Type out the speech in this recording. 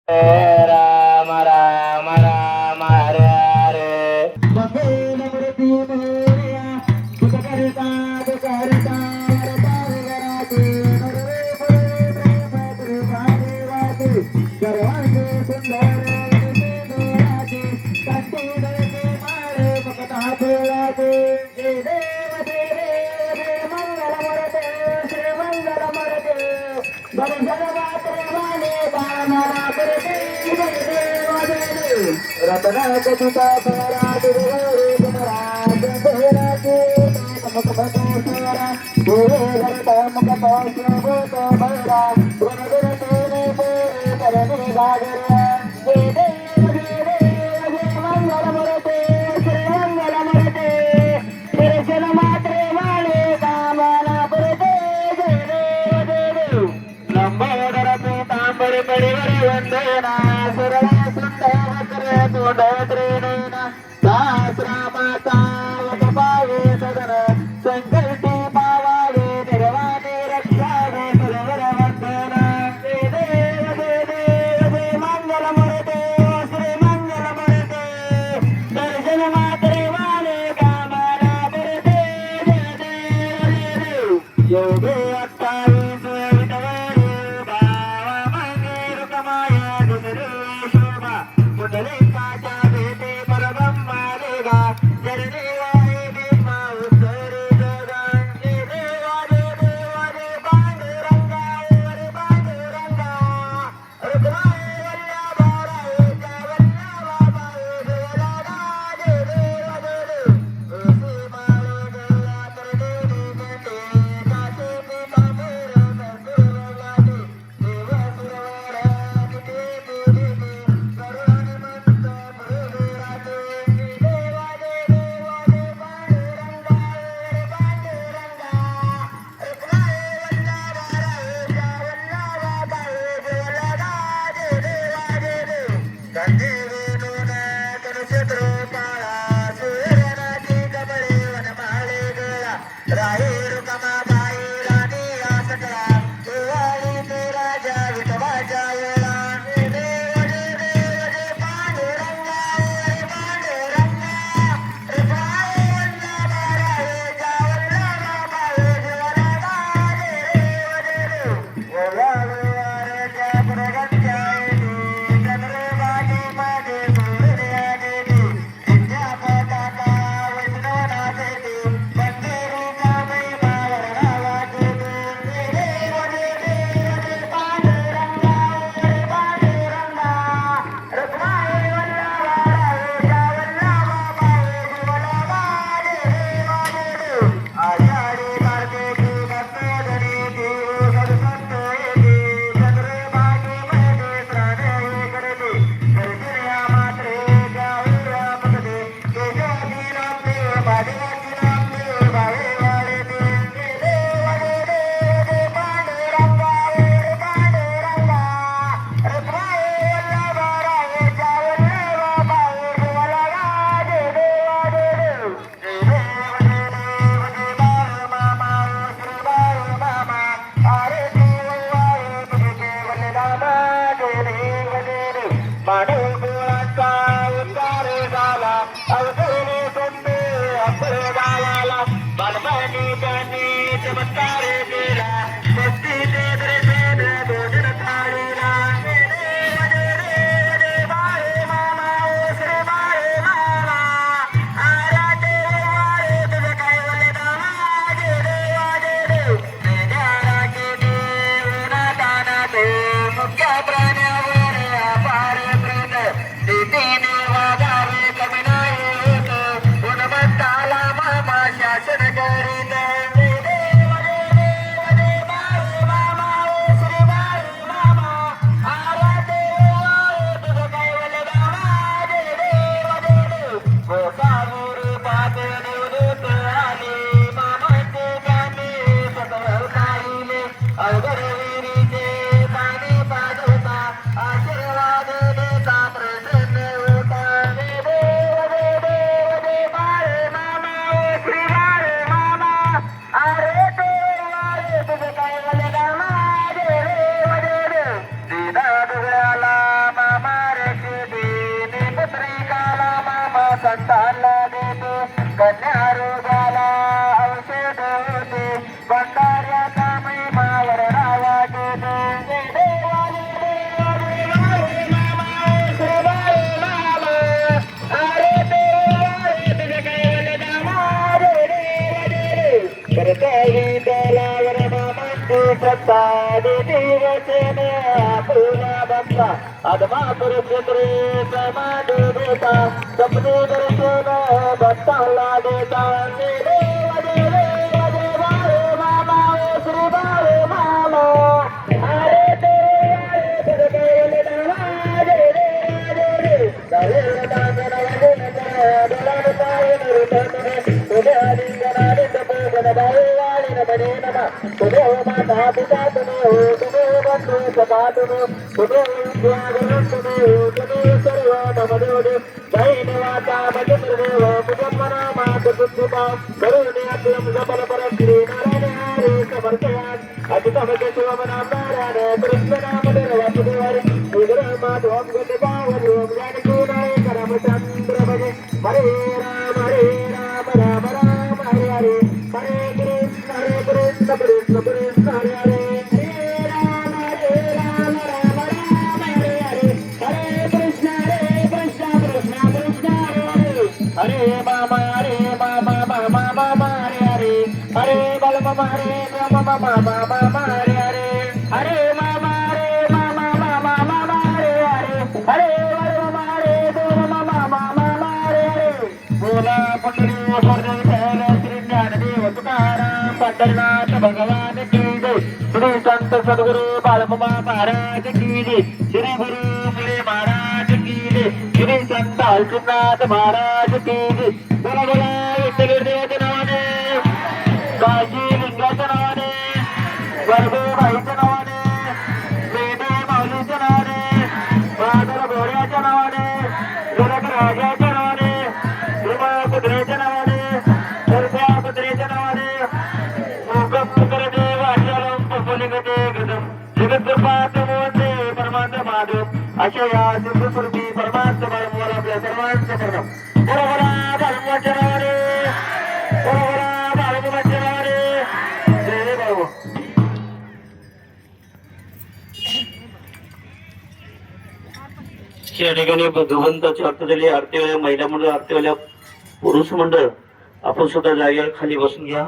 राम राम राम हरे हरे मंगल मूर्ती मोरया सुख करता दुख हरता वरता विघ्नाची नरवे पुरे प्रेम कृपाने वाटे सर्वांगे सुंदर दिसे डोळाचे कंठी देते माळे मुक्ता फुलाचे जय देव मंगल मूर्ते श्री मंगल मूर्ते दर्शन मात्र माने बाणा करते जय देव रतनाथ पिता परात रे महाराज भराचे मुख बसोरा देव घरता मुख पासो तो भरा गुण गुण तेने पोरे करने गागरा जय देव मंगल मूर्ते श्री मंगल मूर्ते दर्शन मात्र माने कामना पुरते जय देव लंबोदर पीतांबर परिवर वंदना सुरवा तोंड त्रिनयना सहस्रामाता पावे सदन संकल्टी पावावे निर्वाणे रक्षावे सुरवर वंदना जय देव मंगल मूर्ते श्री मंगल मूर्ते दर्शन मात्रे वाले कामना पुरते जय देव योगे 28 विटवारे भावा मागे रुकमाया दुसरे शोभा कुंडले काही दलावर मामांची सत्ता देती वचन आपुला बंदा आदमा पुरुषत्रे समाधी देता सपने दर्शन भक्ताला देता देव देव देव मामा श्री बाळे मामा अरे देव देव पंढरनाथ भगवान की जय श्री संत सद्गुरु बाळमामा महाराज की जय श्री गुरु मुले महाराज की जय श्री संत अलसीनाथ महाराज की जय बोला बोला विठ्ठल देवाच्या नावाने काळजी लिंगाच्या नावाने गर्भबाईच्या नावाने बेबे माऊलीच्या नावाने बादल घोड्याच्या नावाने जनक राजाच्या नावाने भीमा कुत्र्याच्या नावाने सरस्या कुत्र्याच्या नावाने अशा या सिद्धस्वरूपी परमात्मा बाळमाला आपल्या सर्वांचं प्रणाम बरोबरा बाळमाच्या नावाने बरोबरा बाळमाच्या नावाने जय बाळू या ठिकाणी भगवंताची आरती झाली आरतीवाल्या महिला मंडळ आरतीवाल्या पुरुष मंडळ आपण सुद्धा जागेवर खाली बसून घ्या.